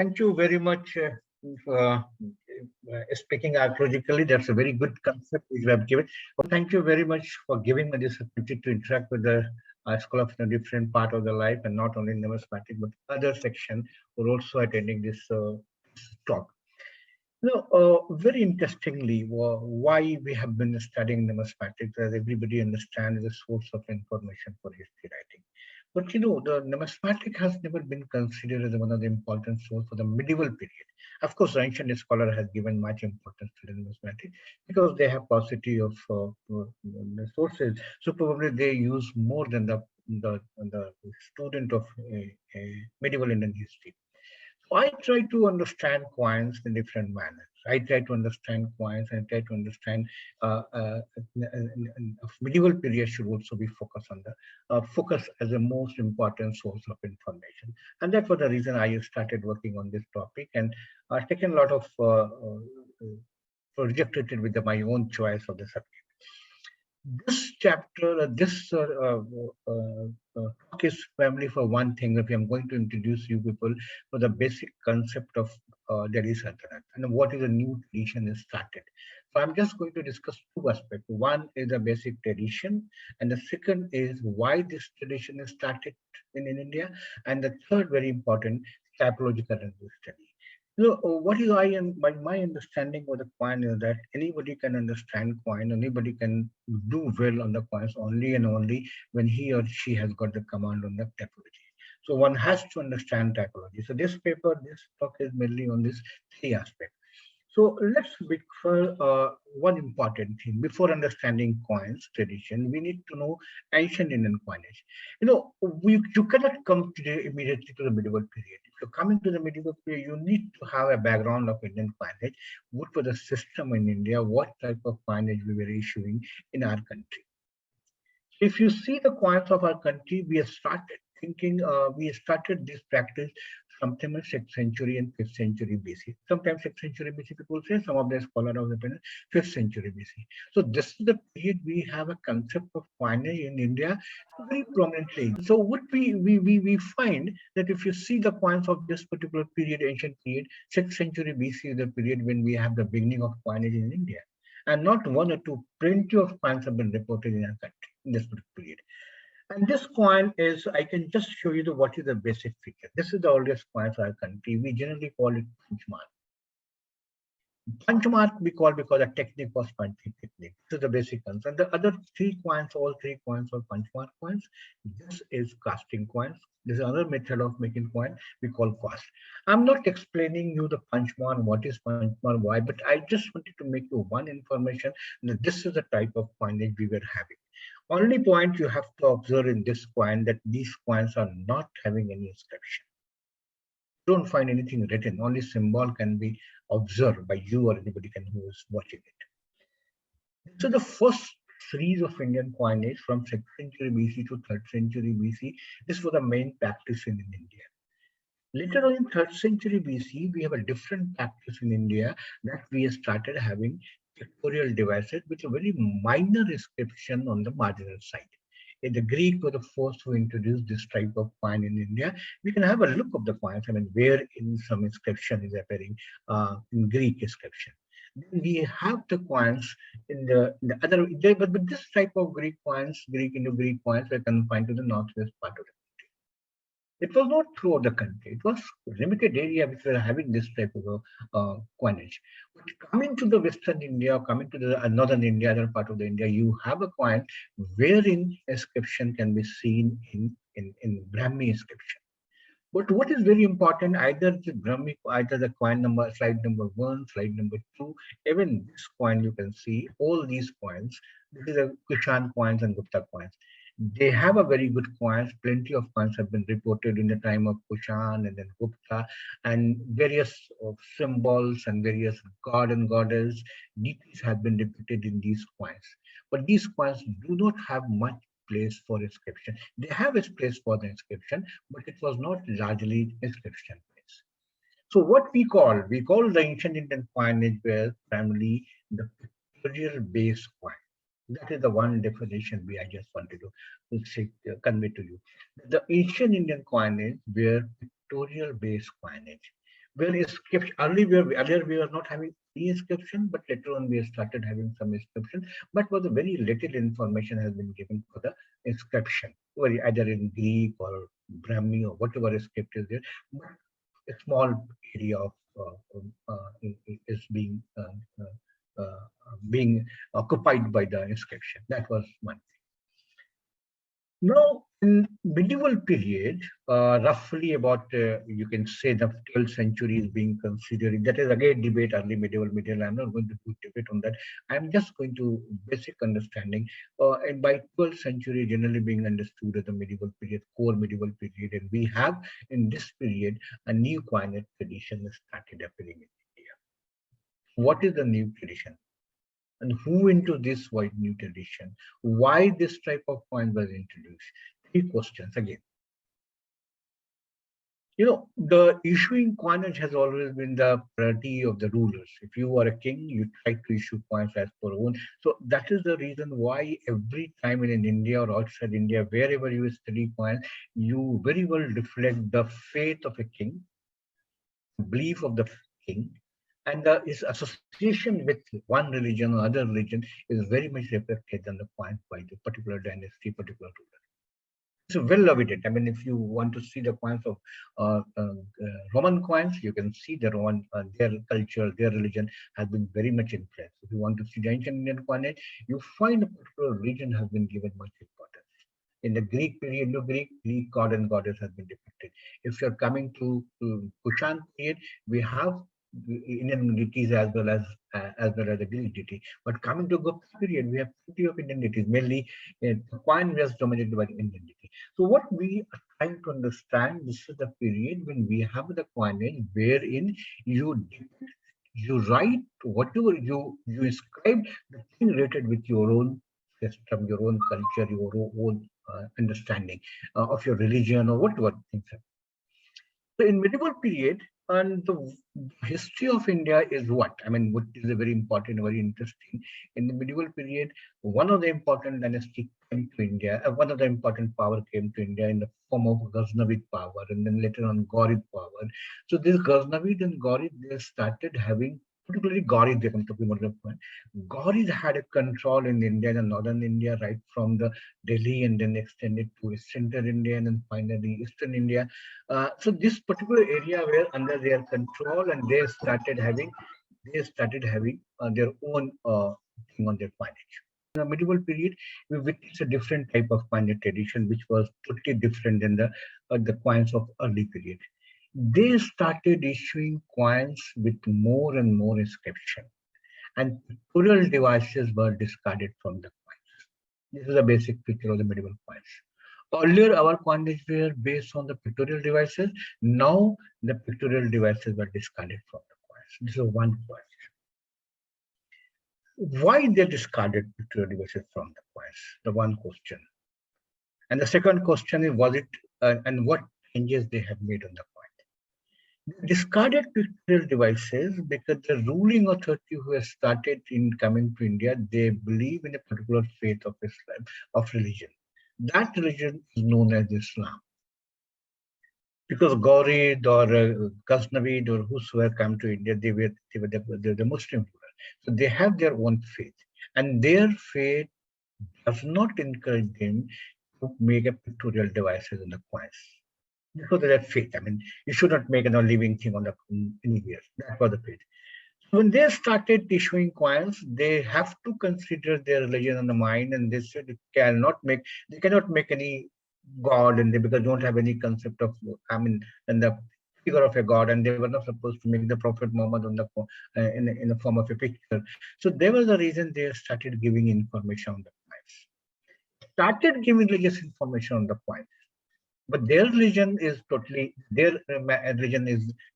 Thank you very much for speaking archaeologically. That's a very good concept which you have given. Well, thank you very much for giving me this opportunity to interact with the scholars in a different part of the life, and not only numismatic, but other section who are also attending this talk. Very interestingly, why we have been studying numismatics, as everybody understands, is a source of information for history writing. But the numismatic has never been considered as one of the important sources for the medieval period. Of course, the ancient scholar has given much importance to the numismatic because they have paucity of sources. So probably they use more than the student of medieval Indian history. So I try to understand coins in different manners. I try to understand coins and try to understand medieval period should also be focused on the focus as the most important source of information. And that was the reason I started working on this topic, and I've taken a lot of projected it with my own choice of the subject. This chapter, talk is primarily for one thing. If I'm going to introduce you people for the basic concept of Delhi Sultanate and what is a new tradition is started. So I'm just going to discuss two aspects. One is the basic tradition, and the second is why this tradition is started in India, and the third, very important, typological study. What is my understanding of the coin is that anybody can understand coin, anybody can do well on the coins only and only when he or she has got the command on the typology. So one has to understand typology. So this talk is mainly on this three aspects. So let's look for one important thing. Before understanding coins tradition, we need to know ancient Indian coinage. You cannot come today immediately to the medieval period. If you're coming to the medieval period, you need to have a background of Indian coinage. What was the system in India? What type of coinage we were issuing in our country? If you see the coins of our country, we have started thinking, we started this practice sometime in 6th century and 5th century BC. Sometimes 6th century BC people say, some of the scholars of the 5th century BC. So this is the period we have a concept of coinage in India very prominently. So what we find that if you see the coins of this particular period, ancient period, 6th century BC is the period when we have the beginning of coinage in India. And not one or two, plenty of coins have been reported in our country in this period. And this coin is, I can just show you what is the basic feature. This is the oldest coin for our country. We generally call it punch mark. Punch mark we call because the technique was punching technique. This is the basic concept. The other three coins, all three coins are punch mark coins. This is casting coins. This is another method of making coin we call cast. I'm not explaining you the punch mark, what is punch mark, why, but I just wanted to make you one information that this is the type of coinage we were having. Only point you have to observe in this coin that these coins are not having any inscription. Don't find anything written, only symbol can be observed by you or anybody who is watching it. So the first series of Indian coinage from 6th century BC to 3rd century BC, this was the main practice in India. Later on in 3rd century BC, we have a different practice in India that we started having pictorial devices with a very minor inscription on the marginal side. The Greek were the first who introduced this type of coin in India. We can have a look of the coins, where in some inscription is appearing in Greek inscription. Then we have the coins in the other, but this type of Greek coins, Greek Indo-Greek coins, were confined to the northwest part of the country. It was not throughout the country. It was limited area which were having this type of coinage. But coming to the Western India, coming to the northern India, other part of the India, you have a coin wherein inscription can be seen in Brahmi inscription. But what is very important, either the Brahmi, either the coin number, slide number 1, slide number 2, even this coin you can see, all these coins, this is a Kushan coins and Gupta coins. They have a very good coins. Plenty of coins have been reported in the time of Kushan and then Gupta, and various symbols and various god and goddess deities have been depicted in these coins. But these coins do not have much place for inscription. They have a place for the inscription, but it was not largely inscription place. So what we call the ancient Indian coinage were primarily the pictorial based coin. That is the one definition I just wanted to say, convey to you. The ancient Indian coinage were pictorial based coinage. Where inscription earlier we were not having any inscription, but later on we started having some inscription, but was very little information has been given for the inscription, either in Greek or Brahmi or whatever script is there. But a small area of is being occupied by the inscription. That was one. Now, in medieval period, roughly about you can say the 12th century is being considered. That is again debate early medieval. I'm not going to do debate on that. I'm just going to basic understanding. And by 12th century, generally being understood as the medieval period, core medieval period, and we have in this period a new coinage tradition started appearing in India. What is the new tradition? And who into this white new tradition? Why this type of coin was introduced? Three questions again. You know, the issuing coinage has always been the priority of the rulers. If you are a king, you try to issue coins as per own. So that is the reason why every time in India or outside India, wherever you study coins, you very well reflect the faith of a king, belief of the king, and his association with one religion or other religion is very much reflected on the point by the particular dynasty, particular ruler. It's well evident. I mean, if you want to see the coins of Roman coins, you can see the Roman, their culture, their religion has been very much influenced. If you want to see the ancient Indian coinage, you find a particular region has been given much importance. In the Greek period, Greek god and goddess has been depicted. If you're coming to Kushan period, we have Indian deities as well as the Greek deity. But coming to Gupta period, we have plenty of Indian deities. Mainly, the coin was dominated by the Indian deity. So what we are trying to understand, this is the period when we have the coinage wherein you write whatever you inscribe the thing related with your own system, your own culture, your own understanding of your religion or whatever things. So in medieval period, and the history of India is what? I mean, what is a very important, very interesting. In the medieval period, one of the important dynasty came to India, one of the important power came to India in the form of Ghaznavid power, and then later on Gharid power. So this Ghaznavid and Gharid, they started having, particularly Gharid, they come to be more of one. Gharid had a control in India and northern India, right from the Delhi, and then extended to central India, and then finally eastern India. So this particular area were under their control, and they started having their own thing on their coinage. In the medieval period, we witnessed a different type of coinage tradition, which was totally different than the coins of early period. They started issuing coins with more and more inscription, and pictorial devices were discarded from the coins. This is a basic picture of the medieval coins. Earlier, our coinage were based on the pictorial devices. Now, the pictorial devices were discarded from the coins. This is one question. Why they discarded pictorial devices from the coins? The one question. And the second question is, was it and what changes they have made on the coin? They discarded pictorial devices because the ruling authority who has started in coming to India, they believe in a particular faith of Islam, of religion. That religion is known as Islam. Because Gaurid or Ghaznavid or whosoever come to India, they were the Muslim ruler. So they have their own faith. And their faith does not encourage them to make a pictorial devices on the coins. Because of their faith. I mean, you should not make a living thing on the anywhere. That was the faith. When they started issuing coins, they have to consider their religion on the mind, and they said they cannot make any god, and they because don't have any concept of, I mean, and the figure of a god, and they were not supposed to make the Prophet Muhammad on the in the form of a picture. So there was a reason they started giving information on the coins. Started giving religious information on the coins. But their religion is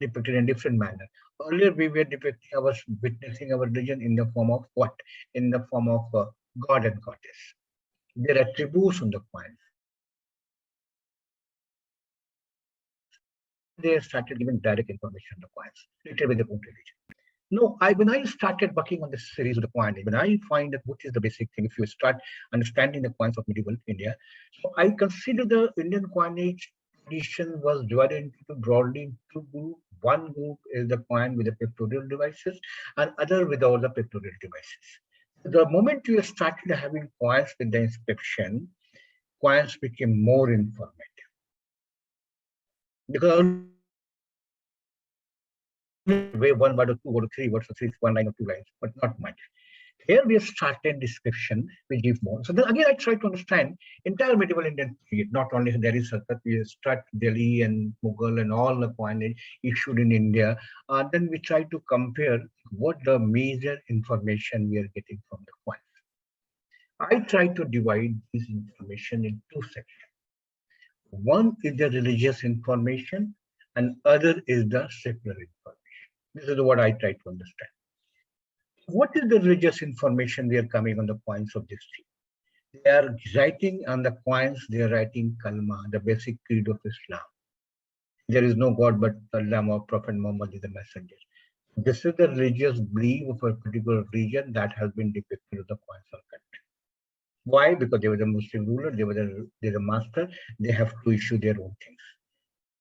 depicted in a different manner. Earlier, we were witnessing our religion in the form of what? In the form of God and goddess. Their attributes on the coins. They started giving direct information on the coins, related with their own religion. No, when I started working on this series of the coin, when I find that what is the basic thing, if you start understanding the coins of medieval India, so I consider the Indian coinage tradition was divided into broadly into two One group is the coin with the pictorial devices and other without the pictorial devices. The moment you started having coins with the inscription, coins became more informative. Because way one word or two or three words or three, one line or two lines, but not much. Here we have started description, we give more. So then again, I try to understand entire medieval Indian period, not only Delhi Sultanate, we start Delhi and Mughal and all the coinage issued in India. Then we try to compare what the major information we are getting from the coins. I try to divide this information in two sections. One is the religious information and other is the secular information. This is what I try to understand. What is the religious information they are coming on the coins of this tree? They are writing on the coins, they are writing Kalma, the basic creed of Islam. There is no God but Allah or Prophet Muhammad is the messenger. This is the religious belief of a particular region that has been depicted on the coins of country. Why? Because they were the Muslim ruler, they're the master, they have to issue their own things.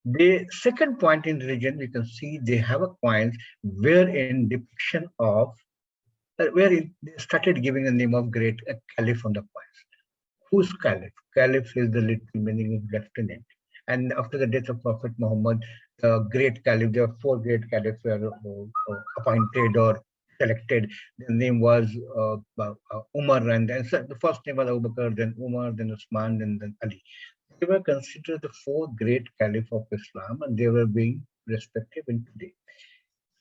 The second point in religion, we can see they have a coins wherein depiction of they started giving the name of great caliph on the coins. Who's caliph? Caliph is the literal meaning of lieutenant. And after the death of Prophet Muhammad, the great caliph, there were four great caliphs were appointed or selected. The name was Umar, and then so the first name was Abu Bakr, then Umar, then Usman, and then Ali. They were considered the four great caliphs of Islam, and they were being respected in today.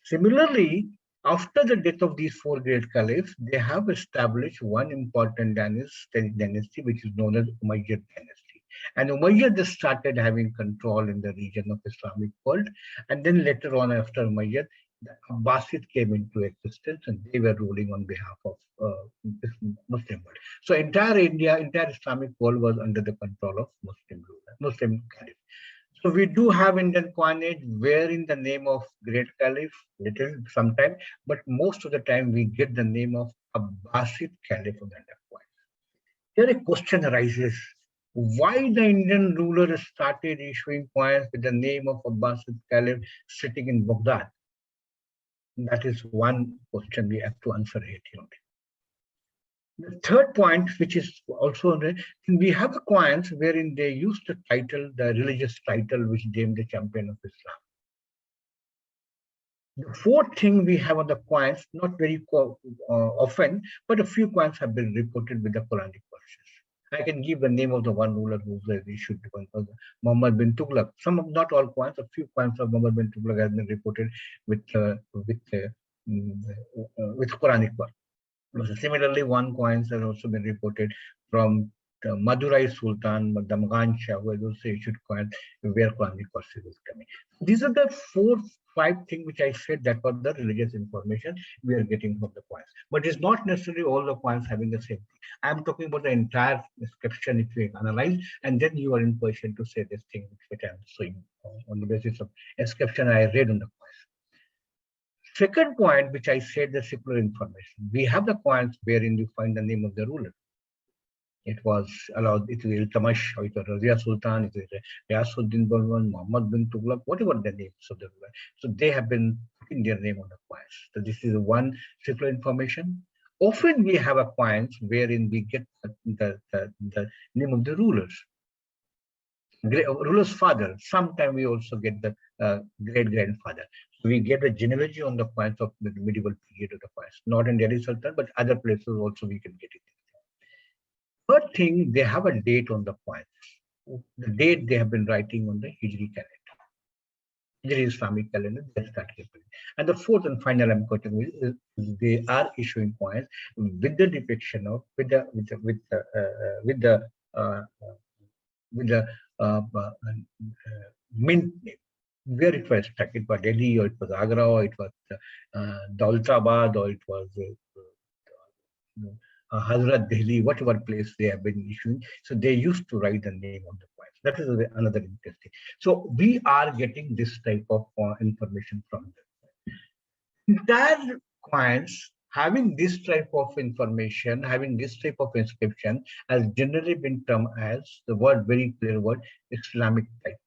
Similarly, after the death of these four great caliphs, they have established one important dynasty, which is known as Umayyad dynasty. And Umayyad started having control in the region of Islamic world. And then later on, after Umayyad, the Abbasid came into existence and they were ruling on behalf of this Muslim world. So entire India, entire Islamic world was under the control of Muslim caliph. So we do have Indian coinage where in the name of Great Caliph, little sometime, but most of the time we get the name of Abbasid Caliph on the coin. Here a question arises, why the Indian ruler started issuing coins with the name of Abbasid Caliph sitting in Baghdad? That is one question we have to answer here. The third point, which is also we have the coins wherein they use the title, the religious title, which named the champion of Islam. The fourth thing we have on the coins, not very often, but a few coins have been reported with the Quranic verses. I can give the name of the one ruler who issued the coin, Muhammad bin Tughlaq. Some of not all coins, a few coins of Muhammad bin Tughlaq have been reported with Quranic verse. Similarly, one coins has also been reported from the Madurai Sultan, Damghan Shah, who has also issued coins where Quranic verses is coming. These are the 4-5 things which I said that were the religious information we are getting from the coins. But it's not necessarily all the coins having the same thing. I'm talking about the entire description if we analyze, and then you are in position to say this thing which I'm showing on the basis of description I read on the coins. Second point, which I said, the secular information. We have the coins wherein you find the name of the ruler. It was allowed, it is Iltamash, or it was Razia Sultan, it is Riyasuddin Balwan, Muhammad bin Tughlaq, whatever the names of the ruler. So they have been putting their name on the coins. So this is one secular information. Often we have a coins wherein we get the name of the rulers. Ruler's father. Sometimes we also get the great-grandfather. So we get the genealogy on the coins of the medieval period of the coins. Not in Delhi Sultanate, but other places also we can get it. Third thing, they have a date on the coins. The date they have been writing on the Hijri calendar. Hijri Islamic calendar, they start keeping. And the fourth and final I'm quoting is they are issuing coins with the depiction of with the mint name, where it was stuck. It was Delhi, or it was Agra, or it was Daulatabad, or it was Hazrat Delhi, whatever place they have been issuing. So they used to write the name on the coins. That is another interesting. So we are getting this type of information from them. Entire coins having this type of information, having this type of inscription, has generally been termed as the word, very clear word, Islamic type.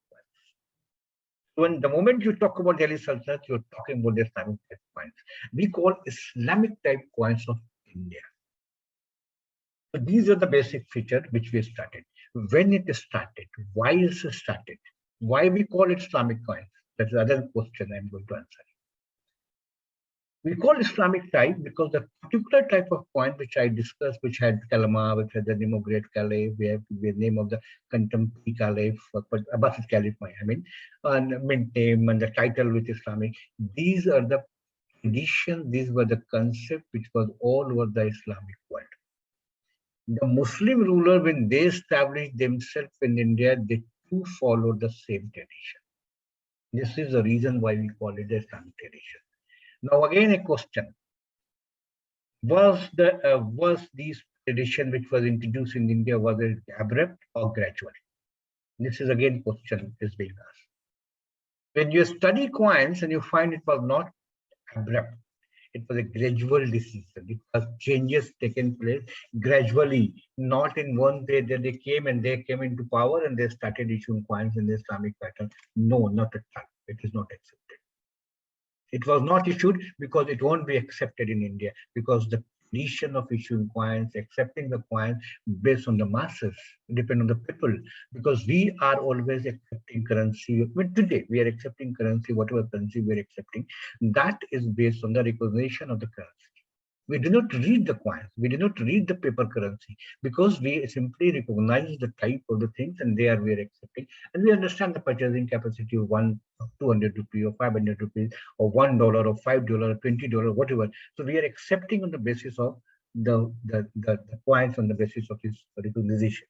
When the moment you talk about Delhi Sultanate, you're talking about the Islamic type coins. We call Islamic type coins of India. So these are the basic features which we started. When it started, why is it started? Why we call it Islamic coins? That's the other question I'm going to answer. We call Islamic type because the particular type of coin which I discussed, which had Kalama, which had the name of Great Caliph, we have the name of the contemporary Caliph, but Abbasid Caliph, I mean, and mint name and the title with Islamic. These are the tradition, these were the concept which was all over the Islamic world. The Muslim ruler, when they established themselves in India, they too followed the same tradition. This is the reason why we call it the Islamic tradition. Now again a question. Was this tradition which was introduced in India, was it abrupt or gradual? This is again question is being asked. When you study coins and you find it was not abrupt, it was a gradual decision. It was changes taken place gradually, not in one day that they came into power and they started issuing coins in the Islamic pattern. No, not at all. It is not accepted. It was not issued because it won't be accepted in India, because the tradition of issuing coins, accepting the coins based on the masses, depend on the people, because we are always accepting currency. But today we are accepting currency, whatever currency we are accepting, that is based on the recognition of the currency. We do not read the coins, we do not read the paper currency, because we simply recognize the type of the things and there we are accepting, and we understand the purchasing capacity of 200 rupees or 500 rupees or $1 or $5 or $20, whatever. So we are accepting on the basis of the coins, on the basis of his recognition.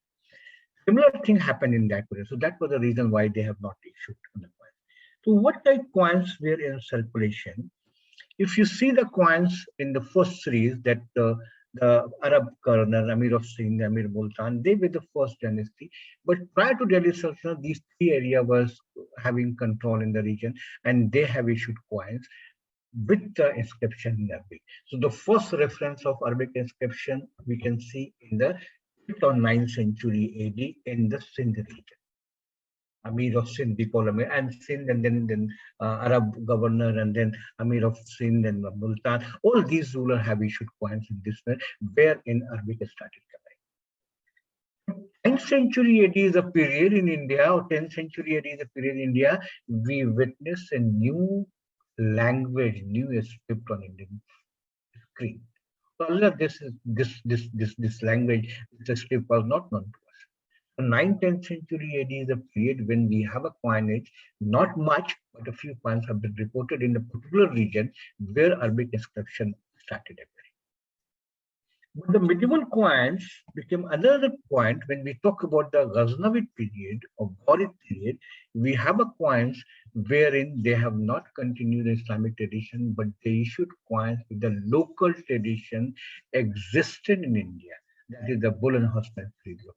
Similar thing happened in that period. So that was the reason why they have not issued on the coins. So what type coins were in circulation? If you see the coins in the first series, that the Arab governor, Amir of Sindh, Amir Multan, they were the first dynasty. But prior to Delhi Sultanate, these three areas was having control in the region, and they have issued coins with the inscription in Arabic. So the first reference of Arabic inscription we can see in the 5th or 9th century AD in the Sindh region. Amir of Sindh, we call Amir, and Sindh, and then Arab governor, and then Amir of Sindh and Multan. All these rulers have issued coins in this way, where in Arabic started coming. 10th century AD is a period in India, or 10th century AD is a period in India, we witness a new language, new script on Indian screen. So earlier, this language, this script was not known to us. 9th, 10th century AD is a period when we have a coinage, not much, but a few coins have been reported in a particular region where Arabic inscription started appearing. But the medieval coins became another point when we talk about the Ghaznavid period or Gharid period. We have a coins wherein they have not continued the Islamic tradition, but they issued coins with the local tradition existed in India. That is the bull and horseman period.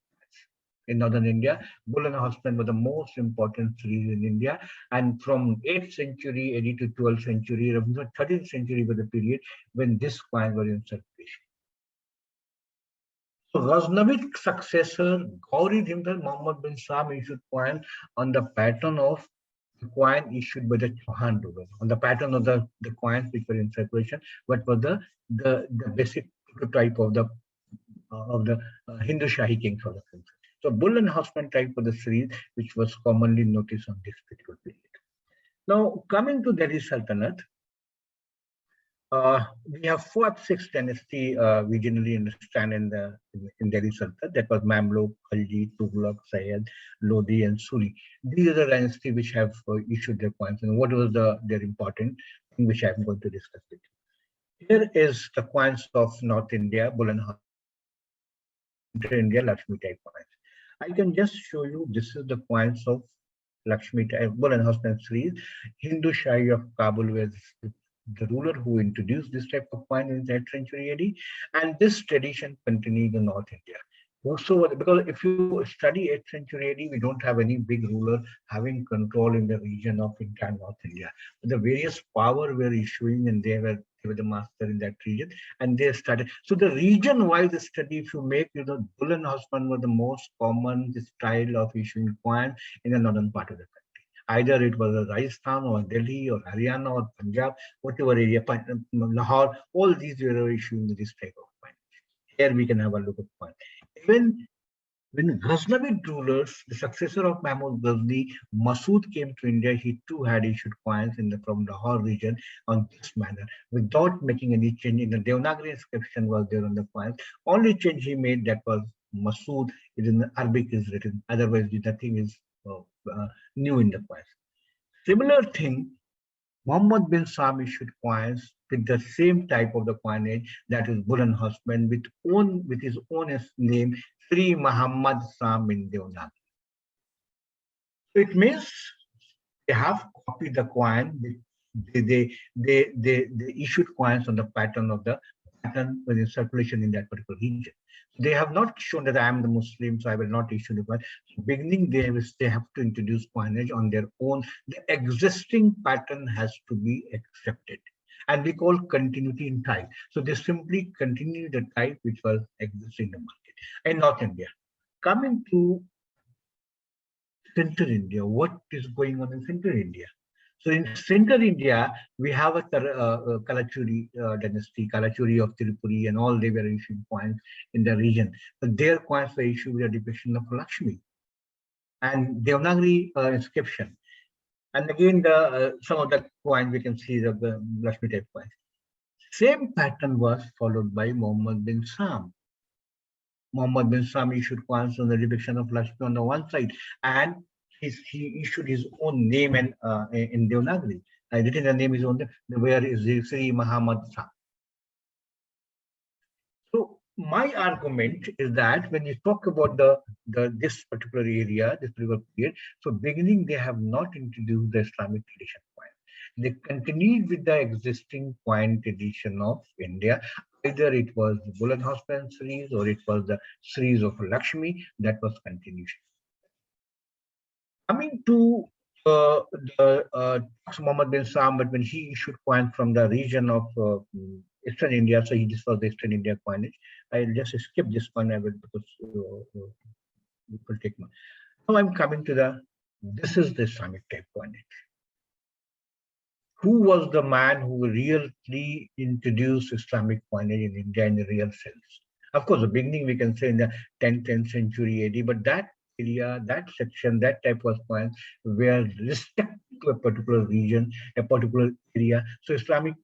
In northern India, bull and horseman were the most important series in India, and from 8th century AD to 12th century, or 13th century was the period when this coin was in circulation. So Ghaznavid successor Gaurid himself, Muhammad bin Sam, issued coin on the pattern of the coin issued by the Chauhan ruler, on the pattern of the coins which were in circulation, what was the basic type of the Hindu Shahi kings of the country. So bull and horseman type of the series, which was commonly noticed on this particular period. Now, coming to Delhi Sultanate, we have 4th, 6th dynasty we generally understand in Delhi Sultanate. That was Mamluk, Khalji, Tughlaq, Sayyid, Lodi, and Suri. These are the dynasty which have issued their coins. And what was their important thing which I'm going to discuss with you. Here is the coins of North India, bull and horseman, India, Lakshmi type coins. I can just show you, this is the coins of Lakshmi type, bull and horseman series. Hindu Shahi of Kabul was the ruler who introduced this type of coin in 8th century AD, and this tradition continued in North India. Also, because if you study 8th century AD, we don't have any big ruler having control in the region of entire North India. The various power were issuing, and they were the master in that region, and they started. So the region-wise study, if you make, bull and horseman were the most common style of issuing coin in the northern part of the country. Either it was Rajasthan or Delhi or Haryana or Punjab, whatever area, Lahore, all these were issuing this type of coin. Here we can have a look at coin. Even when Ghaznavid rulers, the successor of Mahmud Ghazni, Masood came to India, he too had issued coins from the Lahore region on this manner, without making any change. In the Devanagari inscription was there on the coins. Only change he made, that was Masood is in Arabic is written. Otherwise, nothing is uh, new in the coins. Similar thing, Muhammad bin Sam issued coins with the same type of the coinage, that is Bull and Horseman, with his own name, Sri Muhammad Sam in Devanagari. So it means they have copied the coin. They issued coins on the pattern within circulation in that particular region. So they have not shown that I am the Muslim, so I will not issue the coin. So beginning, they have to introduce coinage on their own. The existing pattern has to be accepted. And we call continuity in type. So they simply continue the type which was existing in the market. In North India. Coming to Central India, what is going on in Central India? So in Central India, we have a Kalachuri dynasty, Kalachuri of Tirupuri, and all they were issuing coins in the region. But their coins were issued with a depiction of Lakshmi and Devanagari inscription. And again, some of the coins we can see the Lakshmi type coins. Same pattern was followed by Muhammad bin Sam. Muhammad bin Sam issued coins on the depiction of Lakshmi on the one side, and he issued his own name and in Devanagari. I written the name is on where is Sri Muhammad Sam. So my argument is that when you talk about this particular area, this particular period, so beginning they have not introduced the Islamic tradition coin. They continued with the existing coin tradition of India. Either it was the Bull and Horseman series or it was the series of Lakshmi that was continuation. Coming to the Muhammad bin Sam, but when he issued coins from the region of Eastern India, so this was the Eastern India coinage. I'll just skip this one, I will, because it will take more. Now I'm coming to this is the Islamic type coinage. Who was the man who really introduced Islamic coinage in India in the real sense? Of course, the beginning we can say in the 10th century AD, but that area, that section, that type of coins were restricted to a particular region, a particular area. So Islamic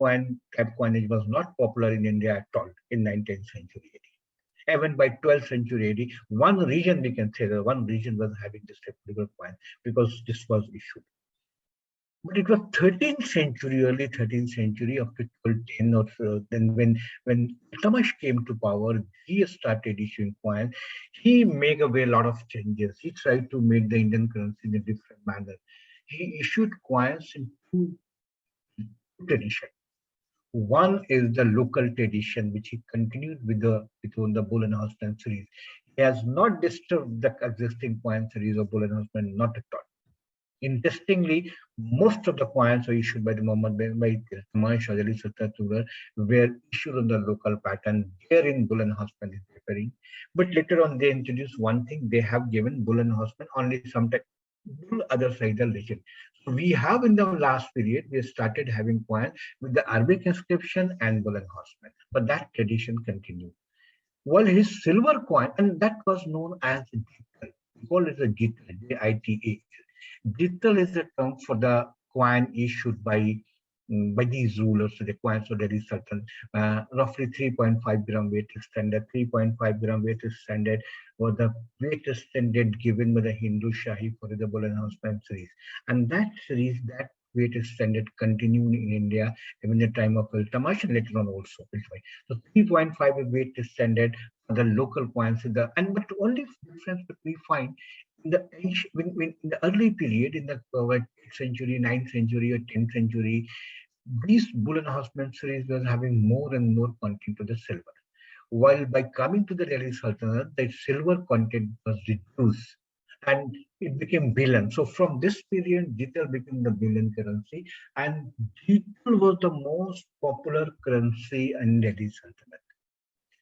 type coinage was not popular in India at all in 19th century AD. Even by 12th century AD, one region we can say that one region was having this particular coin because this was issued. But it was 13th century, early 13th century, after 1210 or so, then when Tamash came to power, he started issuing coins. He made away a lot of changes. He tried to make the Indian currency in a different manner. He issued coins in two traditions. One is the local tradition, which he continued with the Bull and Horseman series. He has not disturbed the existing coin series of Bull and Horseman, not at all. Interestingly, most of the coins were issued by the Delhi Sultanate were issued on the local pattern. Therein, Bull and Horseman is preparing. But later on, they introduced one thing. They have given Bull and Horseman only sometimes Bull other side the legend. So we have in the last period, we started having coins with the Arabic inscription and Bull and Horseman. But that tradition continued. While his silver coin, and that was known as Jital. We call it a Jital, Jita. Jital is a term for the coin issued by these rulers, so the coins of Delhi Sultan. Roughly 3.5 gram weight is standard. 3.5 gram weight is standard, or the weight is standard given by the Hindu Shahi for the Bull and Horseman series. And that series, that weight is standard continuing in India even the time of Iltamash and later on also. So 3.5 weight is standard for the local coins. But the only difference that we find in the in the early period, in the 8th century, 9th century, or 10th century, these Bull and Horseman series was having more and more content to the silver. While by coming to the Delhi Sultanate, the silver content was reduced and it became billion. So from this period, Jital became the billion currency, and Jital was the most popular currency in Delhi Sultanate.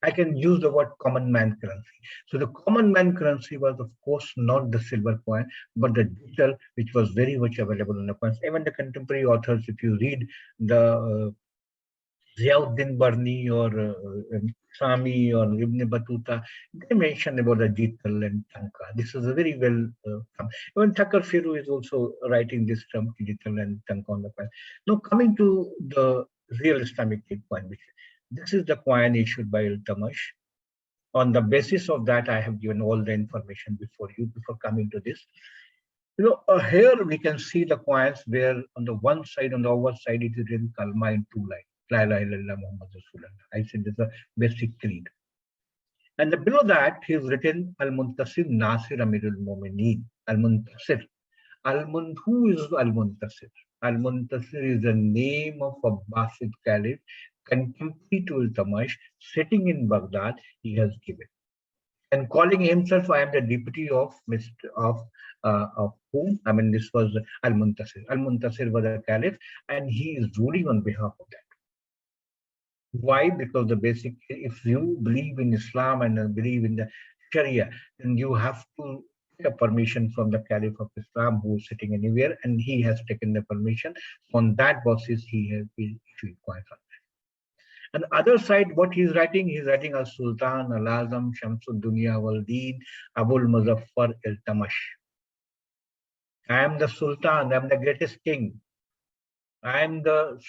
I can use the word common man currency. So the common man currency was, of course, not the silver coin, but the digital, which was very much available in the coins. Even the contemporary authors, if you read the Ziauddin Barni or Sami or Ibn Battuta, they mention about the digital and tanka. This is a very well even Thakkar Firu is also writing this term digital and tanka on the coin. Now coming to the real Islamic coin, which this is the coin issued by Iltamash. On the basis of that, I have given all the information before you, before coming to this. Here we can see the coins where on the one side, on the over side, it is written Kalma in two lines. La ilaha illallah Muhammad Rasulullah. I said this is a basic creed. And below that, he has written Al-Muntasir Nasir Amirul Mu'mineen. Al-Muntasir. Who is Al-Muntasir? Al-Muntasir is the name of Abbasid Caliph, contemporary to Iltamash, sitting in Baghdad, he has given. And calling himself, I am the deputy of whom? I mean, this was Al-Muntasir. Al-Muntasir was a caliph, and he is ruling on behalf of that. Why? Because the basic, if you believe in Islam and believe in the Sharia, then you have to take a permission from the Caliph of Islam who is sitting anywhere, and he has taken the permission. On that basis, he has been issued coins. On the other side, what he's writing as Sultan Al-Azam Shamsud Dunya Wal Deen Abul Muzaffar Iltamash. I am the Sultan, I am the greatest king. I am the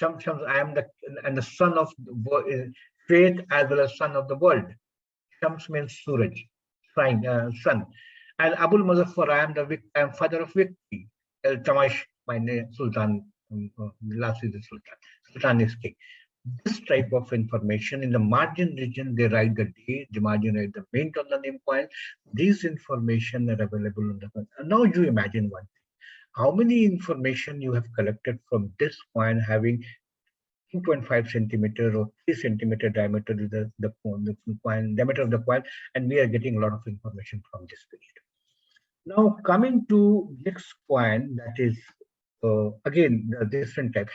I am the son of faith as well as son of the world. Shams means Suraj, sun. And Abul Muzaffar, I am father of victory. Iltamash, my name, Sultan, last is the Sultan. Sultan is king. This type of information in the margin region, they write the date, the margin write the mint on the name coin. These information are available on the coin. Now you imagine one thing. How many information you have collected from this coin having 2.5 centimeter or 3 centimeter diameter is the coin, diameter of the coin, and we are getting a lot of information from this period. Now coming to next coin, that is again the different type.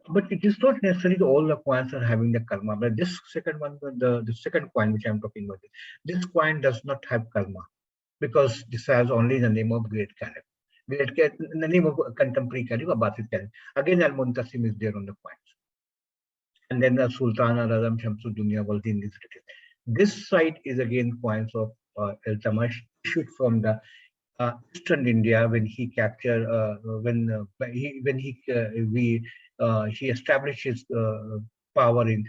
But it is not necessarily all the coins are having the kalma. But this second one, the second coin which I am talking about, this coin does not have kalma because this has only the name of Great Caliph. In the name of contemporary Caliph, Abbasid Caliph. Again, Al-Muntasim is there on the coins. And then the Sultan Al-Azam Shamsud Dunya Wal Deen is written. This side is again coins of Iltamash issued from the Eastern India when he captured he established his power in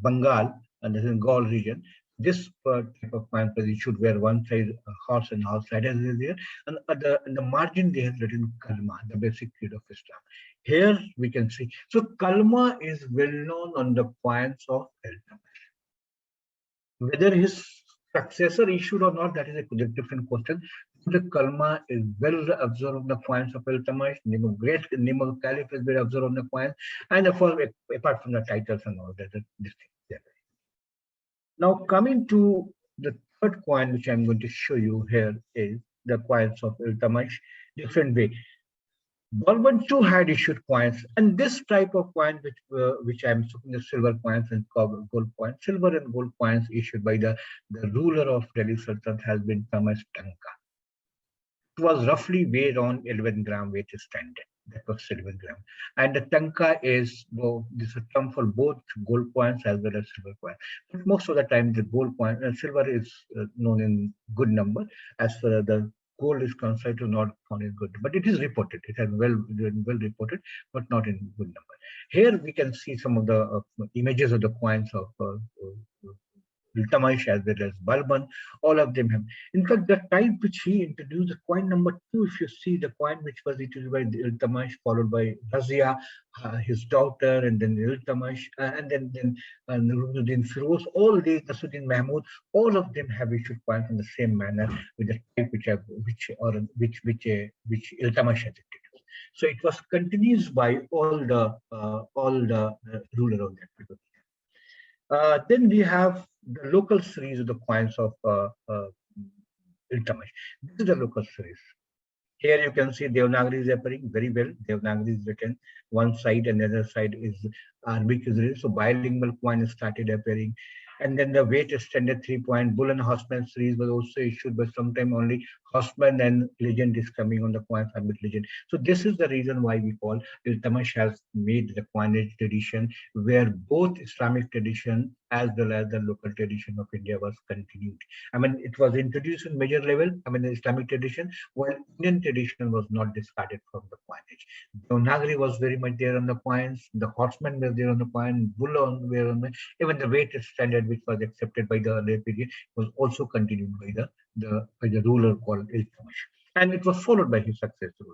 Bengal and the Bengal region. This type of coin was issued where one side horse and horse riders is there, and in the margin they have written Kalma, the basic creed of Islam. Here we can see. So Kalma is well known on the coins of Iltamash. Whether his successor issued or not, that is a different question. The Kalma is well observed on the coins of Iltamash. Name of Caliph is well observed on the coins, and of course, apart from the titles and all that, this thing. Now coming to the third coin, which I'm going to show you here, is the coins of Iltamash. Different way. Bourbon too had issued coins, and this type of coin, which I'm talking the silver coins and gold coins, silver and gold coins issued by the ruler of Delhi Sultanate has been termed as tanka. It was roughly weighed on 11 gram weight standard. That was 11 gram. And the tanka is, this is a term for both gold coins as well as silver coins. But most of the time, the gold coin, silver is known in good number. As far as the gold is concerned, is not found in good, but it is reported. It has well reported, but not in good number. Here we can see some of the images of the coins of Iltamash as well as Balban, all of them have. In fact, the type which he introduced, the coin number 2, if you see the coin which was introduced by Iltamash, followed by Razia, his daughter, and then Iltamash, and then Nuruddin Firoz, all these, Nasruddin Mahmud, all of them have issued coins in the same manner with the type which Iltamash has introduced. So it was continued by all the ruler of that period. Then we have the local series of the coins of Iltamash. This is the local series. Here you can see Devanagari is appearing very well. Devanagari is written one side and the other side is Arabic is written. So bilingual coin started appearing. And then the weight extended 3 point. Bull and Horseman series was also issued, but sometime only Horseman and Legend is coming on the coin family Legend. So this is the reason why we call Iltamash has made the coinage tradition where both Islamic tradition as well as the local tradition of India was continued. I mean, it was introduced in major level, I mean, the Islamic tradition, while Indian tradition was not discarded from the coinage. Devanagari was very much there on the coins, the horseman was there on the coin, bull on were on the, even the weight standard which was accepted by the earlier period was also continued by the ruler called Iltamash. And it was followed by his successor.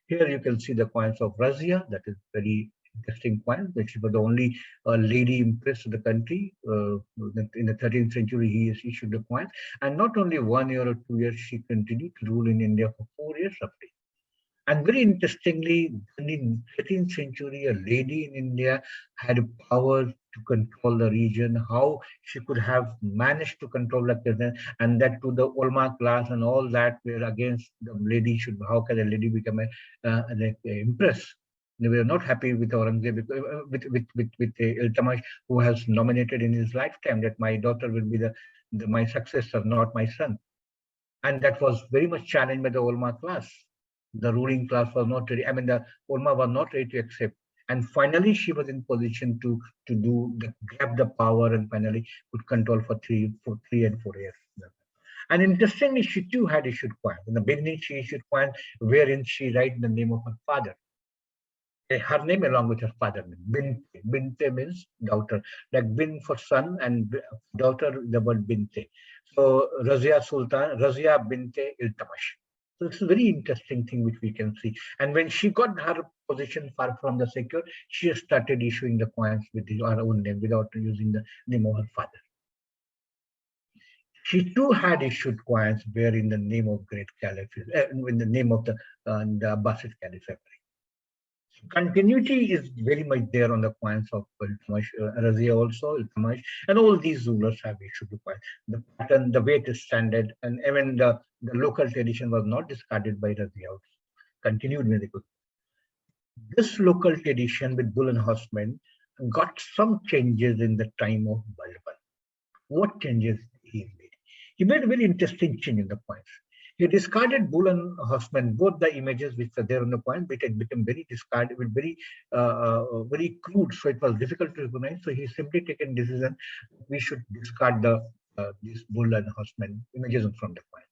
Here you can see the coins of Razia, that is very interesting coin, which was the only lady empress of the country. In the 13th century, he issued the coin. And not only 1 year or 2 years, she continued to rule in India for 4 years roughly. And very interestingly, in the 13th century, a lady in India had power to control the region, how she could have managed to control the business, and that to the ulama class and all that were against the lady should, how can a lady become an empress? They were not happy with Aurangzeb, with Iltamash, who has nominated in his lifetime that my daughter will be my successor, not my son. And that was very much challenged by the ulama class. The ruling class was not ready. I mean, the ulama was not ready to accept. And finally, she was in position to grab the power and finally could control for 3 and 4 years. And interestingly, she too had issued coin. In the beginning, she issued coin wherein she write the name of her father. Her name along with her father name. Binte. Binte means daughter. Like bin for son and daughter, the word Binte. So Razia Binte Iltamash. So it's a very interesting thing which we can see. And when she got her position far from the secure, she started issuing the coins with her own name without using the name of her father. She too had issued coins bearing the name of great caliph, in the name of the Abbasid Caliph. Continuity is very much there on the coins of Iltamash, Razia also, Iltamash, and all these rulers have issued the coin. The pattern, the weight is standard, and even the local tradition was not discarded by Razia. Continued very good. This local tradition with bull and horsemen got some changes in the time of Balban. What changes he made? He made a very interesting change in the coins. He discarded bull and horseman, both the images which are there on the coin, but it became very discarded, very crude, so it was difficult to recognize. So he simply taken decision we should discard these bull and horseman images from the coin,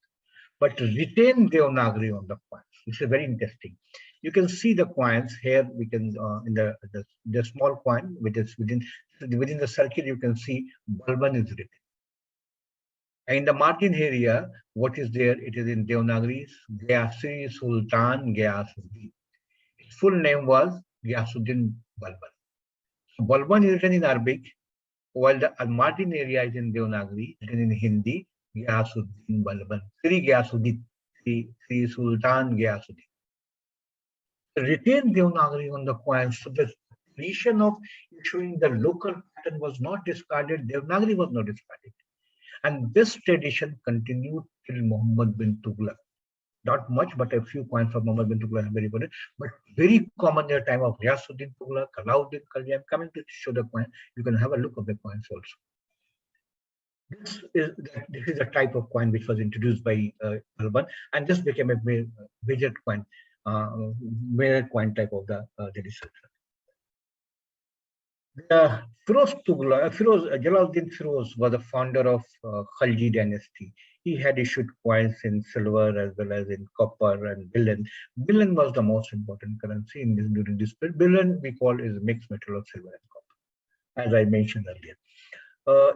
but retain Devanagari on the coins. It's very interesting. You can see the coins here. We can in the small coin, which is within the circle, you can see Balban is written. In the margin area, what is there? It is in Devanagari, Ghiyasuddin Sultan Ghiyasuddin. His full name was Ghiyasuddin Balban. So Balban is written in Arabic, while the margin area is in Devanagari, written in Hindi, Ghiyasuddin Balban. Sri Ghiyasuddin, Sri Sultan Ghiyasuddin. Retain Devanagari on the coins. So the tradition of issuing the local pattern was not discarded, Devanagari was not discarded. And this tradition continued till Muhammad bin Tughlaq. Not much, but a few coins of Muhammad bin Tughlaq are very important. But very common in the time of Ghiyasuddin Tughlaq, Alauddin Khalji. I'm coming to show the coin. You can have a look of the coins also. This is a type of coin which was introduced by Balban, and this became a major coin, type of the Delhi Sultanate. Jalaluddin Firoz was the founder of Khalji dynasty. He had issued coins in silver as well as in copper and billion. Billion was the most important currency during this period. Billion we call is mixed metal of silver and copper, as I mentioned earlier.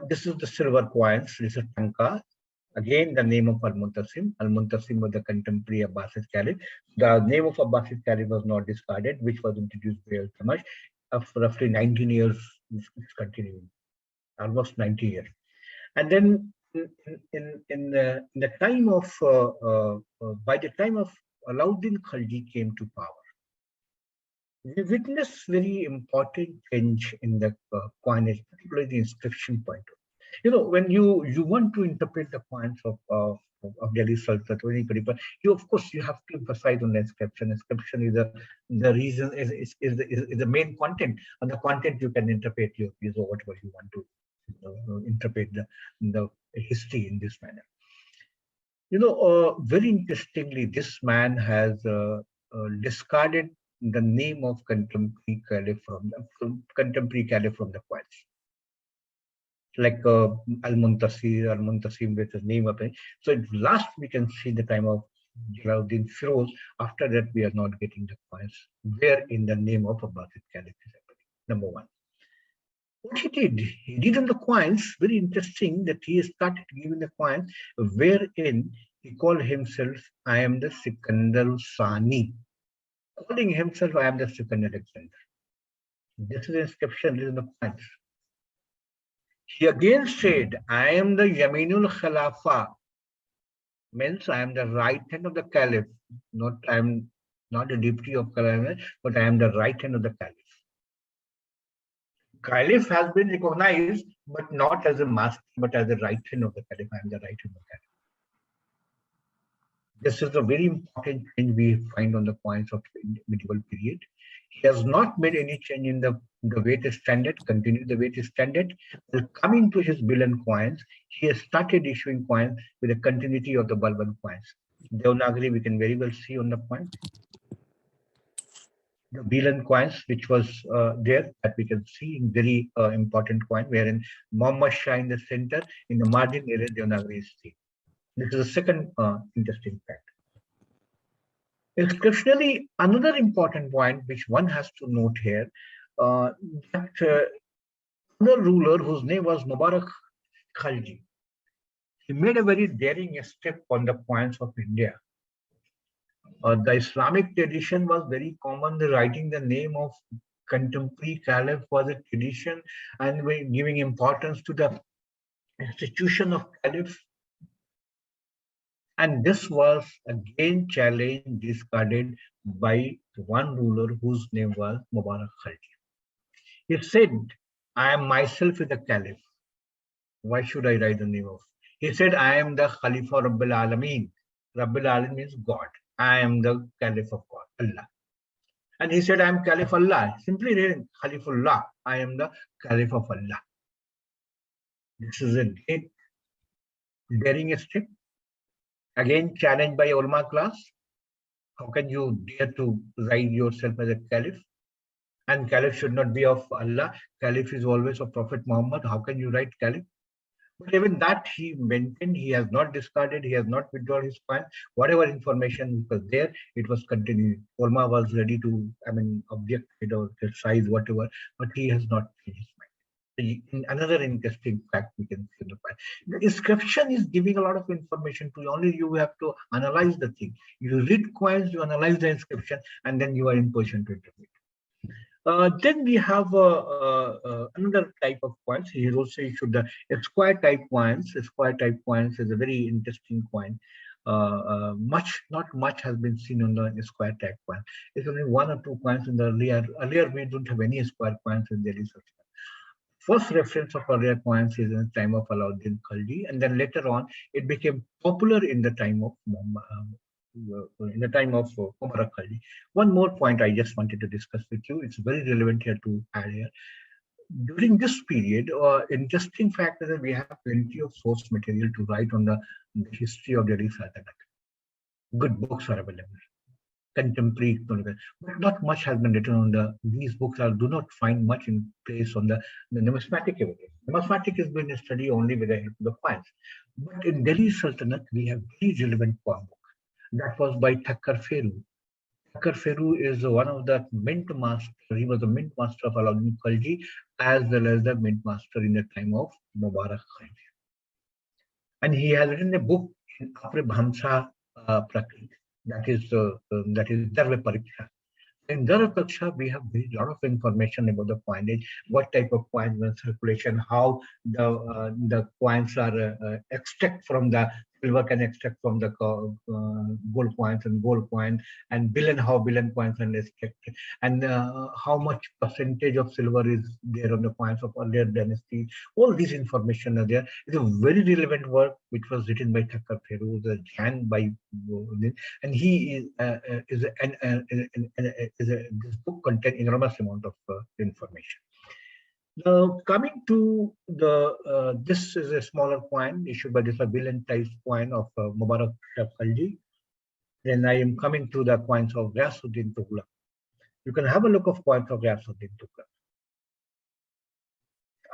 This is the silver coins. This is Tanka. Again, the name of Al-Muntasim. Al-Muntasim was the contemporary Abbasid Caliph. The name of Abbasid Caliph was not discarded, which was introduced by Al-Tamash. Of roughly 19 years, it's continuing, almost 90 years. And then in the time of, by the time of Alauddin Khalji came to power, we witnessed very important change in the coinage, particularly the inscription point. You know, when you want to interpret the coins of Delhi Sultanate, you of course you have to emphasize on the inscription. Inscription is the reason is the main content, and the content you can interpret your piece or whatever you want to. interpret the history in this manner. Very interestingly, this man has discarded the name of contemporary caliph from the coins, like Al-Muntasim with his name up. So at last we can see the time of Jalauddin Firoz. After that, we are not getting the coins where in the name of Abbasid caliph is happening. Number one. What he did on the coins, very interesting that he started giving the coins wherein he called himself, I am the Sikandar Sani. Calling himself, I am the Sikandar Alexander. This is the inscription in the coins. He again said, I am the Yaminul Khalafa, means I am the right hand of the caliph. I am not the deputy of caliph, but I am the right hand of the caliph. Caliph has been recognized, but not as a master, but as the right hand of the caliph. I am the right hand of the caliph. This is a very important change we find on the coins of the medieval period. He has not made any change in the weight standard, continued the weight standard. Well, coming to his bill and coins, he has started issuing coins with the continuity of the Balban coins. Devanagari, we can very well see on the point. The Beelan coins, which was there, that we can see in very important coin, wherein Muhammad Shah in the center, in the margin area, Devanagari is seen. This is the second interesting fact. Inscriptionally, another important point which one has to note here, that another ruler whose name was Mubarak Khalji, he made a very daring step on the coins of India. The Islamic tradition was very common. The writing the name of contemporary caliph was a tradition, and we're giving importance to the institution of caliph. And this was again challenged, discarded by one ruler whose name was Mubarak Khalji. He said, I am myself the caliph. Why should I write the name of? He said, I am the Khalifa Rabbil Alameen. Rabbil Alameen means God. I am the caliph of God, Allah. And he said, I am caliph Allah. Simply reading Khalifullah. I am the caliph of Allah. This is a great daring step. Again, challenged by ulama class. How can you dare to write yourself as a caliph? And caliph should not be of Allah. Caliph is always of Prophet Muhammad. How can you write caliph? But even that he maintained, he has not discarded, he has not withdrawn his coin. Whatever information was there, it was continued. Ulama was ready to, object it or criticize whatever, but he has not changed his mind. Another interesting fact we can see in the file. The inscription is giving a lot of information to you. Only you have to analyze the thing. You read coins, you analyze the inscription, and then you are in position to interpret. Then we have another type of coins. He also issued the square type coins. Square type coins is a very interesting coin. Not much has been seen on the square type coin. It's only one or two coins in the earlier we don't have any square coins in Delhi Sultanate. First reference of earlier coins is in the time of Alauddin Khalji, and then later on it became popular in the time of Mubarak Khalji. One more point I just wanted to discuss with you. It's very relevant here to add here. During this period, interesting fact is that we have plenty of source material to write on the history of Delhi Sultanate. Good books are available, contemporary, but not much has been written on these books. Do not find much in place on the numismatic evidence. Numismatic has been studied only with the help of the coins. But in Delhi Sultanate, we have very relevant coin book. That was by Thakkar Feru. Thakkar Feru is one of the mint master. He was the mint master of Alauddin Khalji as well as the mint master in the time of Mubarak Khalji. And he has written a book in Apre Bhamsa Prakrit. That is Darve Pariksha. In Darve Pariksha, we have a lot of information about the coinage, what type of coins are in circulation, how the coins are extract from the silver can extract from the gold coins and gold coin, and how billion coins are extracted, and how much percentage of silver is there on the coins of earlier dynasty. All these information are there. It's a very relevant work which was written by Thakkar Feru, and by and he this book contains enormous amount of information. Now, coming to the, this is a smaller coin issued by this billion type coin of Mubarak Khalji. Then I am coming to the coins of Ghiyasuddin Tughlaq. You can have a look of coins of Ghiyasuddin Tughlaq.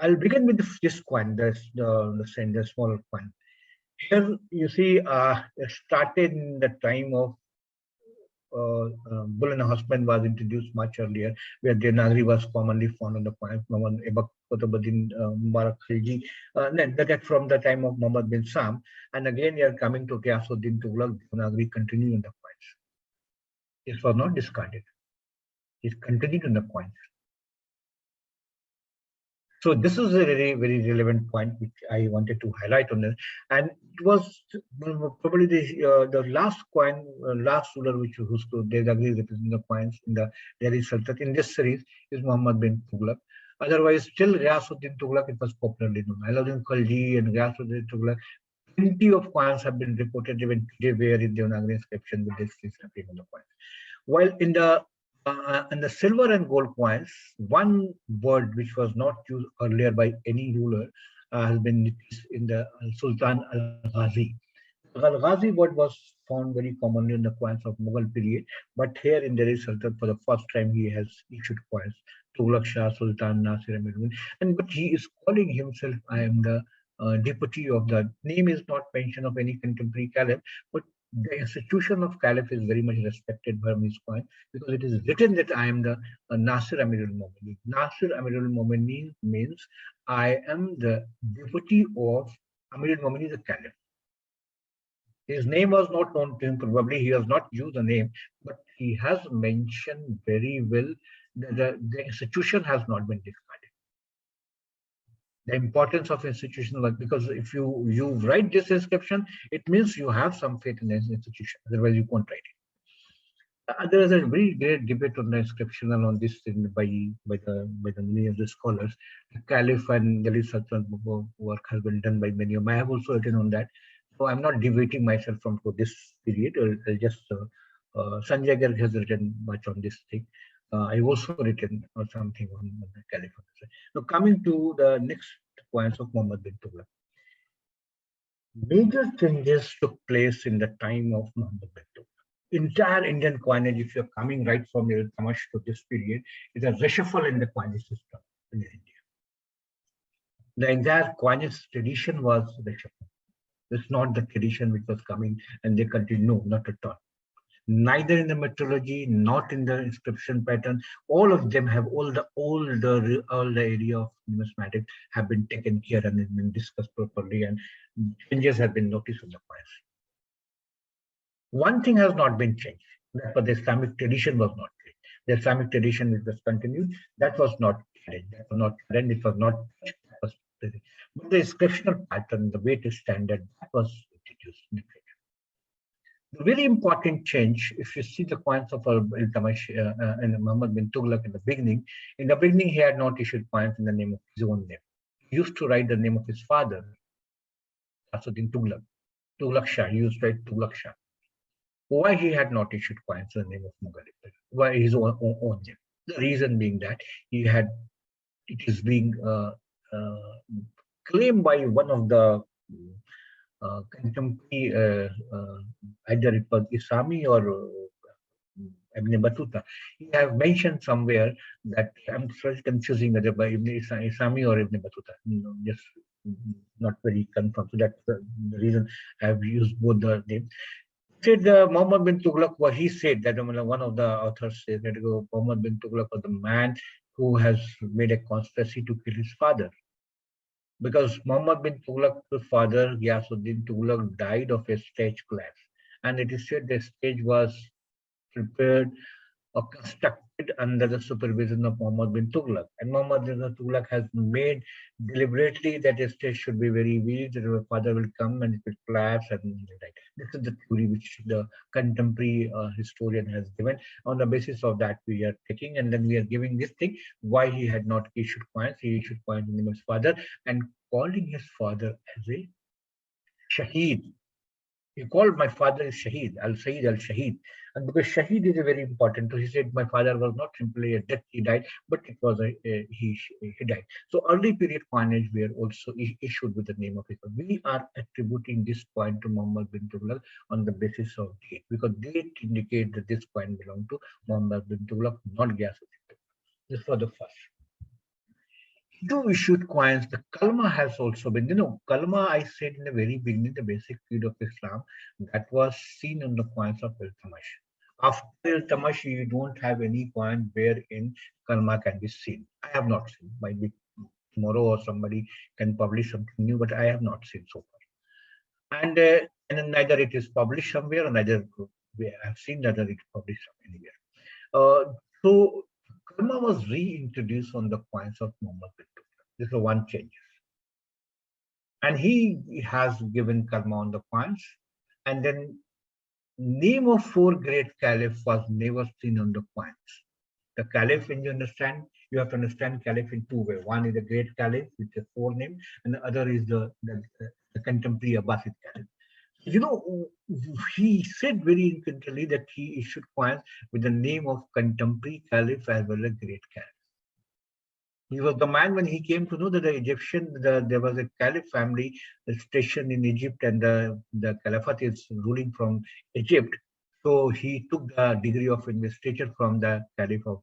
I'll begin with this coin, the smaller coin. Here you see, it started in the time of Bull and Husband was introduced much earlier, where Devanagari was commonly found on the coin. Muhammad Ebak Qutbuddin Mubarak Khilji, that from the time of Muhammad bin Sam. And again, we are coming to Ghiyasuddin Tughlaq, Devanagari continuing on the coins. This was not discarded. It continued on the coins. So this is a very, very relevant point which I wanted to highlight on this. And it was probably the last coin, last ruler whose Devanagari representing the coins in the Delhi Sultanate in this series is Muhammad bin Tughlaq. Otherwise, still Ghiyasuddin Tughlaq, it was popularly known. Alauddin Khalji and Ghiyasuddin Tughlaq, plenty of coins have been reported even today where in Devanagari inscription with this appearing on the coins. While in the silver and gold coins, one word which was not used earlier by any ruler has been in the Sultan Al-Ghazi. Al-Ghazi word was found very commonly in the coins of Mughal period, but here in Delhi Sultanate for the first time he has issued coins. Tughlaq Shah, Sultan Nasir Amir, and but he is calling himself, I am the deputy of the name is not mentioned of any contemporary caliph, but the institution of caliph is very much respected by his coin because it is written that I am the Nasir Amirul Mu'minin. Nasir Amirul Mu'minin means I am the deputy of Amirul Mu'minin, the caliph. His name was not known to him, probably he has not used the name, but he has mentioned very well that the institution has not been discarded. The importance of institutional work, because if you write this inscription, it means you have some faith in this institution, otherwise you can't write it. There is a very great debate on the inscription and on this thing by the many of the scholars. The Caliph and Delhi Sultan work has been done by many of them. I have also written on that. So I'm not deviating myself from this period. I'll just Sanjay Garg has written much on this thing. I've also written something on the Caliph. So coming to the next points of Muhammad bin Tughlaq. Major changes took place in the time of Muhammad bin Tughlaq. Entire Indian coinage, if you're coming right from your Tamash to this period, is a reshuffle in the coinage system in India. The entire coinage tradition was reshuffle. It's not the tradition which was coming and they continue, no, not at all. Neither in the methodology, not in the inscription pattern. All of them have all the area of numismatics have been taken care and been discussed properly, and changes have been noticed on the coins. One thing has not been changed, but the Islamic tradition was not changed. The Islamic tradition which was continued, that was not changed. That was not changed. It was not. But the inscriptional pattern, the way it is standard, that was introduced. The very important change, if you see the coins of Al-Tamash and Muhammad bin Tughlaq in the beginning he had not issued coins in the name of his own name. He used to write the name of his father, Ghiyasuddin Tughlaq, Tughlaq Shah. He used to write Tughlaq Shah. Why he had not issued coins in the name of Mughal? Why his own name? The reason being that it is being claimed by one of the contemporary, either it was Isami or Ibn Battuta. He have mentioned somewhere that I'm confusing whether by Isami or Ibn Battuta. Just not very confirmed. So that's the reason I have used both the names. Said Muhammad bin Tughlaq, what he said that one of the authors said that Muhammad bin Tughlaq was the man who has made a conspiracy to kill his father. Because Muhammad bin Tughlaq's father, Ghiyasuddin Tughlaq, died of a stage collapse. And it is said the stage was prepared or constructed under the supervision of Muhammad bin Tughlaq. And Muhammad bin Tughlaq has made deliberately that a stage should be very weak, that your father will come and it will collapse and die. This is the theory which the contemporary historian has given. On the basis of that, we are taking and then we are giving this thing why he had not issued coins. He issued coins in the name of his father and calling his father as a Shaheed. He called my father is Shahid, Al Sayyid Al Shahid. And because Shahid is a very important, so he said my father was not simply a death, he died, but it was he died. So early period coinage were also issued with the name of his. We are attributing this coin to Muhammad bin Tughlaq on the basis of date, because date indicate that this coin belonged to Muhammad bin Tughlaq, not Ghiyasuddin. This was the first. Hindu issued coins. The Kalma has also been, Kalma I said in the very beginning, the basic creed of Islam, that was seen on the coins of Iltamash. After Iltamash, you don't have any coin wherein Kalma can be seen. I have not seen. Might be tomorrow or somebody can publish something new, but I have not seen so far. And then neither it is published somewhere, or neither I have seen neither it is published anywhere. So Kalma was reintroduced on the coins of Muhammad bin Tughlaq. This is one change. And he has given karma on the coins. And then name of four great caliph was never seen on the coins. The caliph, when you have to understand caliph in two ways. One is the great caliph with the forename, and the other is the contemporary Abbasid caliph. You know, he said very intentionally that he issued coins with the name of contemporary caliph as well as great caliph. He was the man when he came to know that there was a caliph family stationed in Egypt, and the caliphate is ruling from Egypt. So he took the degree of investiture from the caliph of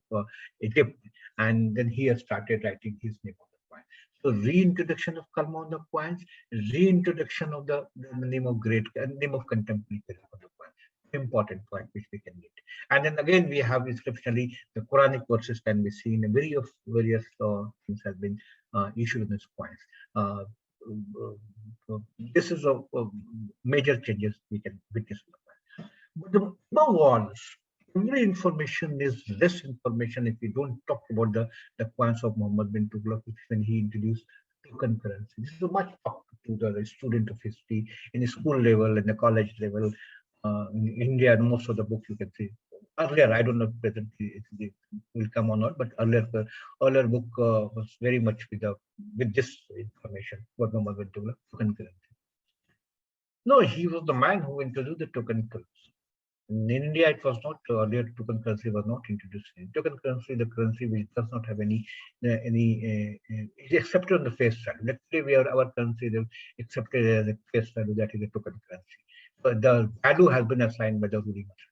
Egypt, and then he has started writing his name on the coin. So reintroduction of Kalma on the coins, reintroduction of the name of name of contemporary caliph on the coin. Important point which we can get. And then again, we have exceptionally the Quranic verses can be seen. Various things have been issued in this points. Uh, this is a major changes we can witness. But the above all, every information is less information if we don't talk about the points of Muhammad bin Tughlaq, when he introduced token currency. This is a much talked to the student of history in the school level and the college level. In India, most of the books you can see. Earlier, I don't know whether it will come or not, but earlier book was very much with this information. What Muhammad bin Tughlaq, token currency. No, he was the man who introduced the token currency. In India, it was not earlier. Token currency was not introduced. Token currency, the currency which does not have any is accepted on the face value. Let's say we are our currency is accepted as a face value, that is a token currency. But the value has been assigned by the ruling authority.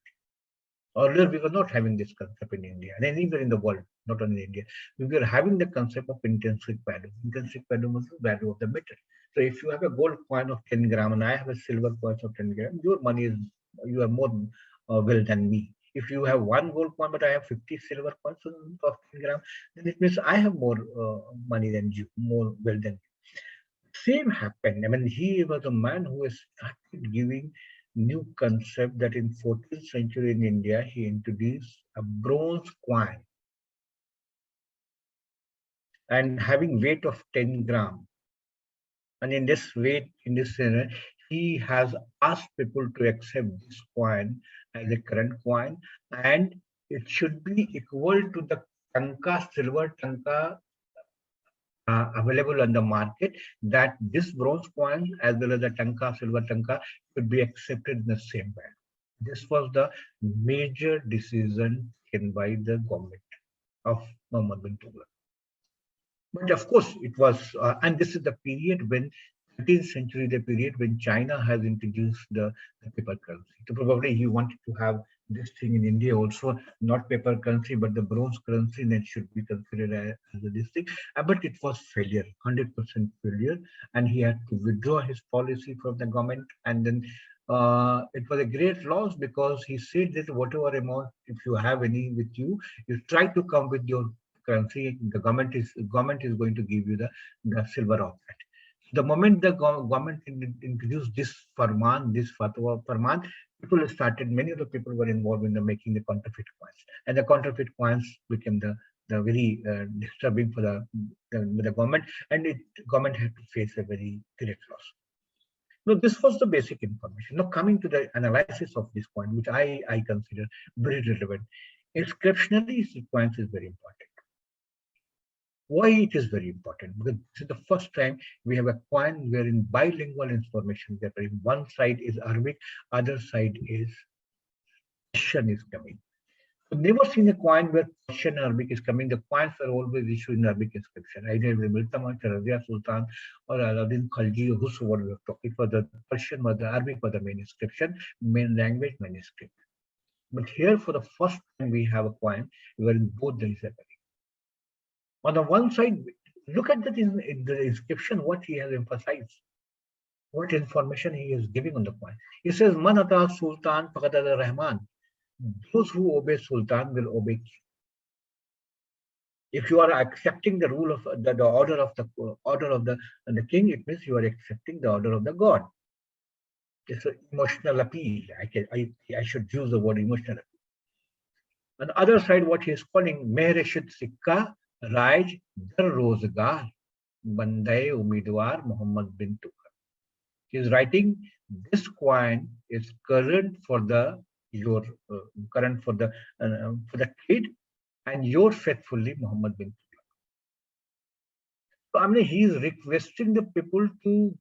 Earlier, we were not having this concept in India and anywhere in the world, not only in India. We were having the concept of intrinsic value. Intrinsic value was the value of the metal. So if you have a gold coin of 10 gram and I have a silver coin of 10 gram, your money is, you are more well than me. If you have one gold coin but I have 50 silver coins of 10 gram, then it means I have more money than you, more well than you. Same happened. I mean, he was a man who has started giving new concept that in 14th century in India, he introduced a bronze coin and having weight of 10 gram. And in this weight, in this he has asked people to accept this coin as a current coin, and it should be equal to the tanka, silver tanka available on the market, that this bronze coin as well as the tanka, silver tanka should be accepted in the same way. This was the major decision taken by the government of Muhammad bin Tughlaq. But of course, it was, and this is the period when 13th century, the period when China has introduced the paper currency. So probably he wanted to have this thing in India also, not paper currency, but the bronze currency, and it should be considered as a this thing. But it was failure, 100% failure, and he had to withdraw his policy from the government. And then it was a great loss, because he said that whatever amount, if you have any with you, you try to come with your currency. The government is going to give you the silver of that. The moment the government introduced this farman, this fatwa farman, many of the people were involved in the making the counterfeit coins, and the counterfeit coins became the very disturbing for the government, and government had to face a very great loss. Now, this was the basic information. Now, coming to the analysis of this coin, which I consider very relevant. Inscriptionally, sequence is very important. Why it is very important? Because this is the first time we have a coin wherein bilingual information is appearing. One side is Arabic, other side is Persian is coming. I've never seen a coin where Persian Arabic is coming. The coins are always issued in Arabic inscription. Either Miltama, Razia Sultan, or Aladdin Khalji, or whosoever we are talking for. The Persian or the Arabic for the main inscription, main language manuscript. But here, for the first time, we have a coin wherein both there is a. On the one side, look at that in the inscription, what he has emphasized, what information he is giving on the coin. He says, Manata Sultan Faqad Rahman. Those who obey Sultan will obey King. If you are accepting the rule of the order of the king, it means you are accepting the order of the god. It's an emotional appeal. I should use the word emotional appeal. On the other side, what he is calling Mehreshid Sikka Raj Dar Rozgar Bandae Umidwar Muhammad bin Tukar. He is writing this coin is current for the your current for the trade and your faithfully Muhammad bin Tukar. So I mean he is requesting the people to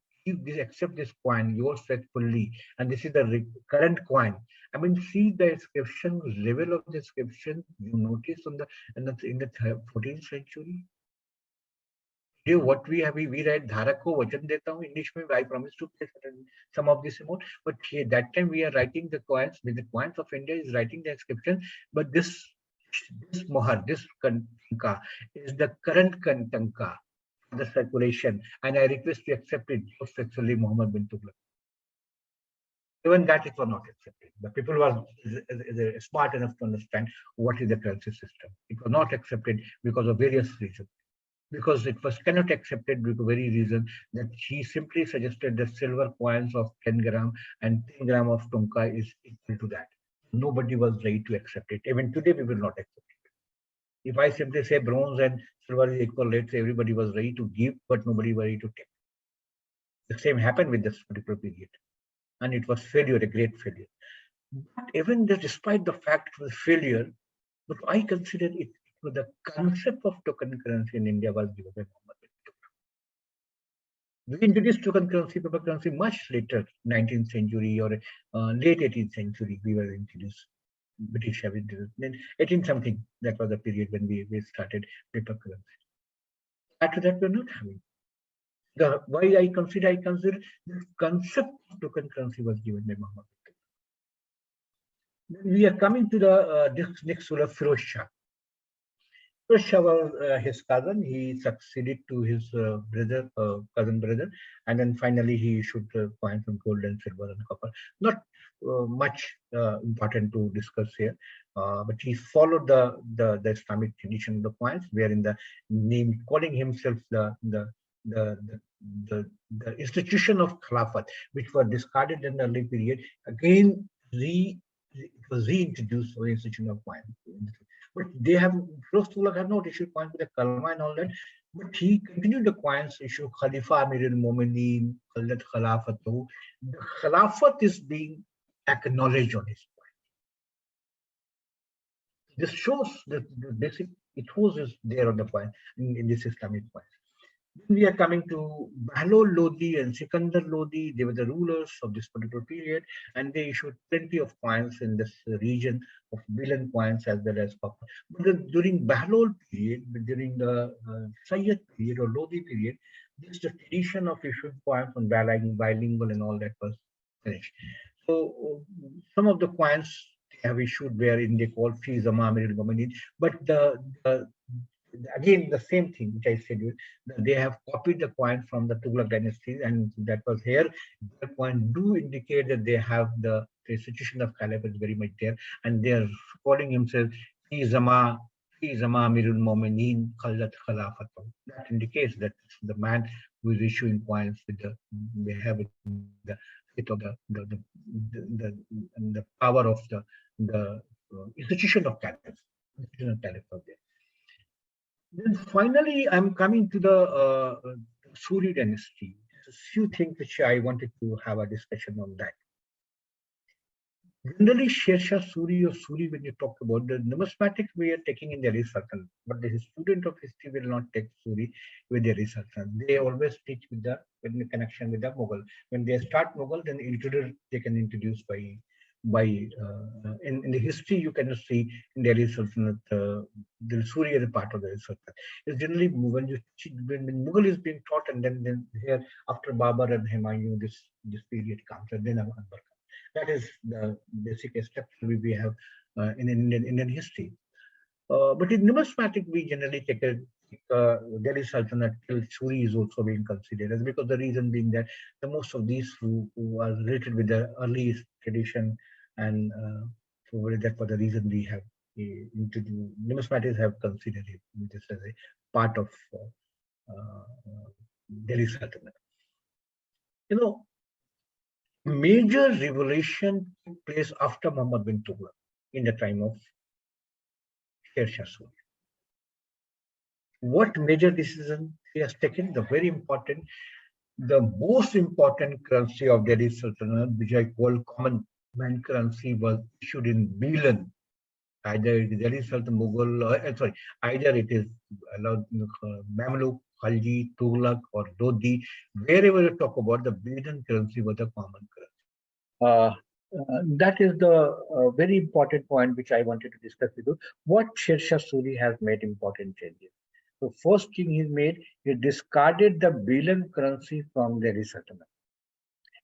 accept this coin yours faithfully, and this is the current coin. I mean, see the inscription level of the inscription you notice on the in the 14th century. Here, what we have, we write Dhara ko vachan deta hu. English mein, I promise to pay some of this amount. But here, that time we are writing the coins, with the coins of India is writing the inscription. But this mohar, this kantanka is the current kantanka, the circulation, and I request you accept it. Respectfully, Muhammad bin Tughlaq. Even that it was not accepted. The people were smart enough to understand what is the currency system. It was not accepted because of various reasons. Because it was cannot accepted due to very reason that he simply suggested that silver coins of 10 gram and 10 gram of tonka is equal to that. Nobody was ready to accept it. Even today, we will not accept it. If I simply say bronze and silver is equal, let's say everybody was ready to give, but nobody was ready to take. The same happened with this particular period. And it was failure, a great failure. But even despite the fact it was failure, but I consider it the concept of token currency in India was given by Muhammad bin Tughlaq. We introduced token currency, paper currency much later, 19th century or late 18th century. We were introduced. British have introduced. Then 18 something. That was the period when we started paper currency. After that, we're not having. Why I consider the concept of token currency was given by Muhammad bin Tughlaq. Then we are coming to the next ruler, Firoz Shah. Shah was his cousin. He succeeded to his cousin brother, and then finally he issued coins of gold and silver and copper. Not much important to discuss here, but he followed the Islamic tradition of the coins, wherein the name calling himself the, the institution of Khilafat, which were discarded in the early period, again it was reintroduced for the institution of coins. But they have, Firoz Tughlaq have not issued coins with the kalma and all that. But he continued the coins issue, Khalifa Amirul Mu'mineen, Khaldat Khilafatu. The Khilafat is being acknowledged on his coin. This shows that the basic ethos is there on the coin, in this Islamic coin. Then we are coming to Bahlol Lodi and Sikandar Lodi. They were the rulers of this particular period, and they issued plenty of coins in this region of billion coins as well as copper. But during Bahlol period, during the Sayyid period or Lodi period, this the tradition of issuing coins on bilingual and all that was finished. So some of the coins they have issued were in they call Fi Zama Amirul Mu'minin, but again the same thing which I said, they have copied the coin from the Tughlaq dynasty, and that was here. The coin do indicate that they have the institution of caliphate very much there, and they are calling himself Fi Zama Amirul Mu'minin Khallat Khilafatu. That indicates that the man who is issuing coins with they have the it of the power of the institution of caliphate. Institution of caliphate there. Then finally, I'm coming to the Suri dynasty. There's a few things which I wanted to have a discussion on that. Generally, Sher Shah Suri or Suri, when you talk about the numismatic, we are taking in Delhi Sultanate, but the student of history will not take Suri with Delhi Sultanate. They always teach with the connection with the Mughal. When they start Mughal, then they can introduce in the history you can see in Delhi Sultanate, the Suri is a part of Delhi Sultanate. It's generally when Mughal is being taught, and then here after Babur and Humayun, this period comes, and then Akbar. That is the basic structure we have in Indian history. But in numismatic, we generally take a Delhi Sultanate till Suri is also being considered, as because the reason being that the most of these who are related with the early tradition, and so that for the reason we have introduced numismatics have considered it this as a part of Delhi Sultanate. You know, major revelation took place after Muhammad bin Tughlaq in the time of Sher Shah Suri. What major decision he has taken? The most important currency of Delhi Sultanate, which I call common man currency, was issued in Bilan. Either it is Delhi Sultan Mughal, either it is Mamluk, Khalji, Tughlaq, or Lodi. Wherever you talk about, the Bilan currency was a common currency. That is the very important point which I wanted to discuss with you. What Sher Shah Suri has made important changes. So first thing he made, he discarded the Bilan currency from Delhi Sultanate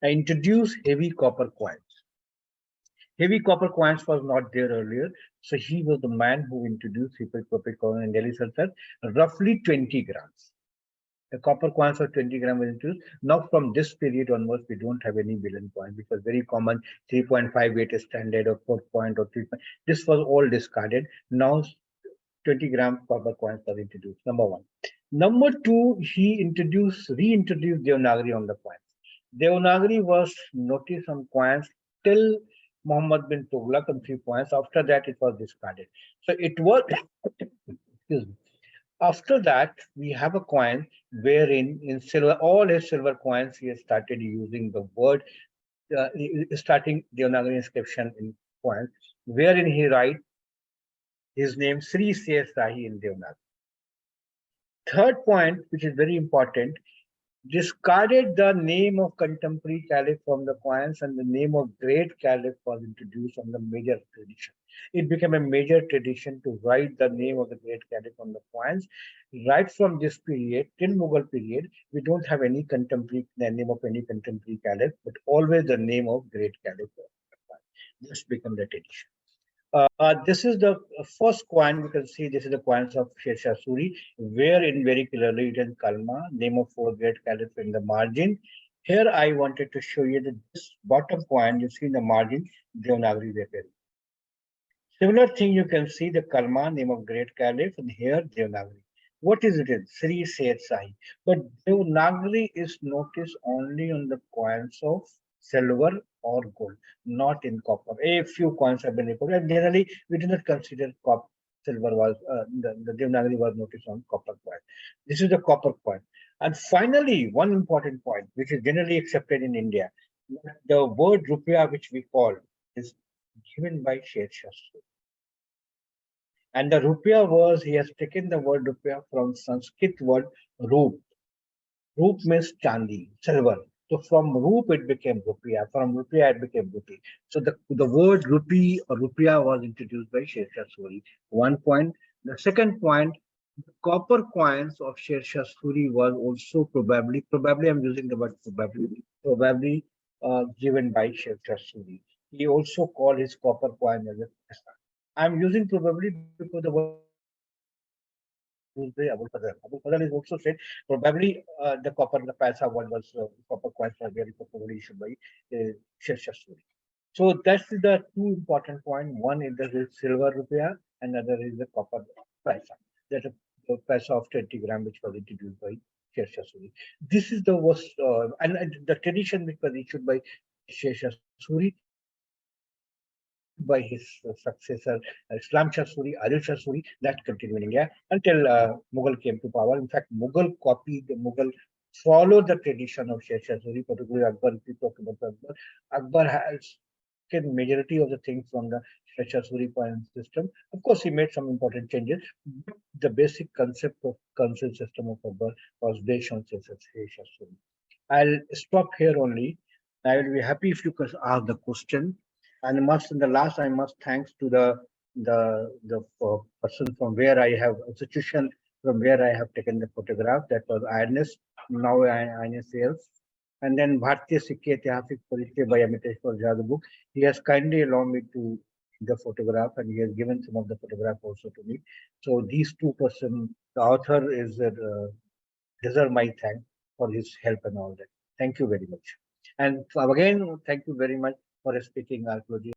and introduced heavy copper coins. Heavy copper coins was not there earlier, so he was the man who introduced heavy copper coin in Delhi Sultanate, roughly 20 grams. The copper coins of 20 grams were introduced. Now, from this period onwards, we don't have any Bilan coin, which was very common, 3.58 standard or 4 point or 3. This was all discarded. Now, 20-gram copper coins were introduced. Number one. Number two, he reintroduced Devanagari on the coins. Devanagari was noticed on coins till Muhammad bin Tughlaq on 3 points. After that, it was discarded. So it was, excuse me. After that, we have a coin wherein in silver, all his silver coins, he has started using the word, starting Devanagari inscription in coins, wherein he writes his name Sri Sher Sahi in Devanagari. Third point, which is very important, discarded the name of contemporary caliph from the coins, and the name of great caliph was introduced on the major tradition. It became a major tradition to write the name of the great caliph on the coins. Right from this period till Mughal period, we don't have any contemporary name of any contemporary caliph, but always the name of great caliph. This became the tradition. This is the first coin. We can see this is the coins of Sher Shah Suri, wherein very clearly it is Kalma, name of 4 great caliphs in the margin. Here I wanted to show you that this bottom coin, you see in the margin, Devanagari Vepari. Similar thing, you can see the Kalma, name of great caliph, and here Devanagari. What is it? Sri Sher Sahi. But Devanagari is noticed only on the coins of silver or gold, not in copper. A few coins have been recorded, and generally we do not consider silver was the Devanagari was noticed on copper coin. This is the copper coin. And finally, one important point, which is generally accepted in India, the word rupiah, which we call, is given by Sher Shah Suri. And the rupiah was, he has taken the word rupiah from Sanskrit word roop. Roop means chandi, silver. So from roop it became rupiah. From rupiah it became rupee. So the word rupee or rupiah was introduced by Sher Shah Suri. One point. The second point, the copper coins of Sher Shah Suri was also probably I'm using the word probably given by Sher Shah Suri. He also called his copper coin as a paisa. I'm using probably because the word used by Abul Fadl. Abul Fadl is also said probably the paisa one was copper coins were very probably issued by Sher Shah Suri. So that's the two important points. One is the silver rupiah, another is the copper paisa. That the paisa of 20 gram which was introduced by Sher Shah Suri. This is the worst, and the tradition which was issued by Sher Shah Suri by his successor Islam Shah Suri, Adil Shah Suri, that continued in India until Mughal came to power. In fact, Mughal followed the tradition of Sher Shah Suri, particularly Akbar. If you talk about Akbar has taken majority of the things from the Shashasuri point system. Of course, he made some important changes, but the basic concept of council system of birth was based on Shashasuri. I'll stop here only. I will be happy if you could ask the question. And must in the last, I must thanks to the person from where I have institution from where I have taken the photograph. That was INS. Now INS sales. And then Bhartiya Sikhi Itihasik Parichya by Amiteshwar Jha, the book. He has kindly allowed me to the photograph, and he has given some of the photograph also to me. So these two person, the author is deserve my thanks for his help and all that. Thank you very much. And again, thank you very much for speaking archaeology.